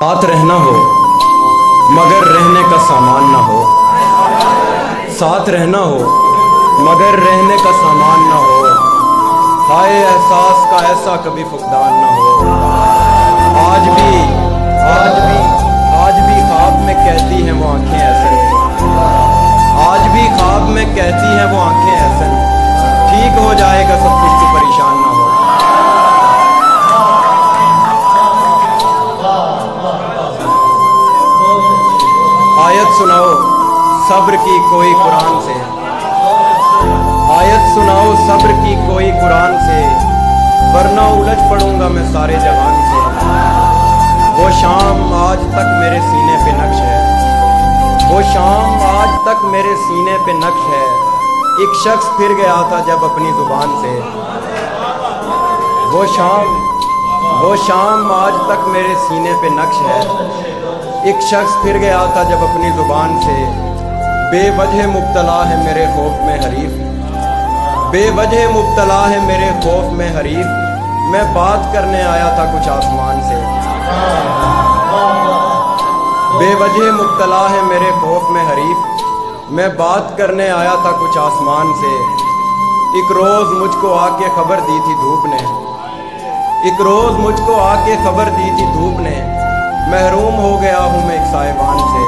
साथ रहना हो मगर रहने का सामान ना हो, साथ रहना हो मगर रहने का सामान ना हो, हाय एहसास का ऐसा कभी फुकदान ना हो। आज भी ख्वाब में कहती हैं वो आंखें ऐसे, आज भी ख्वाब में कहती हैं वो आंखें ऐसे, ठीक हो जाएगा सब कुछ तो परेशान ना हो। आयत सुनाओ सब्र की कोई कुरान से, आयत सुनाओ सब्र की कोई कुरान से, वरना उलझ पड़ूंगा मैं सारे जहान से। वो शाम आज तक मेरे सीने पे नक्श है, वो शाम आज तक मेरे सीने पे नक्श है, एक शख्स फिर गया था जब अपनी जुबान से। वो शाम आज तक मेरे सीने पे नक्श है, एक शख्स फिर गया था जब अपनी जुबान से। बेवजह मुब्तला है मेरे खौफ में हरीफ, बेवजह मुब्तला है मेरे खौफ में हरीफ, मैं बात करने आया था कुछ आसमान से। बेवजह मुब्तला है मेरे खौफ में हरीफ, मैं बात करने आया था कुछ आसमान से। एक रोज़ मुझको आके खबर दी थी धूप ने, एक रोज़ मुझको आके खबर दी थी धूप ने, महरूम हो गया हूँ मैं एक साहिबान से।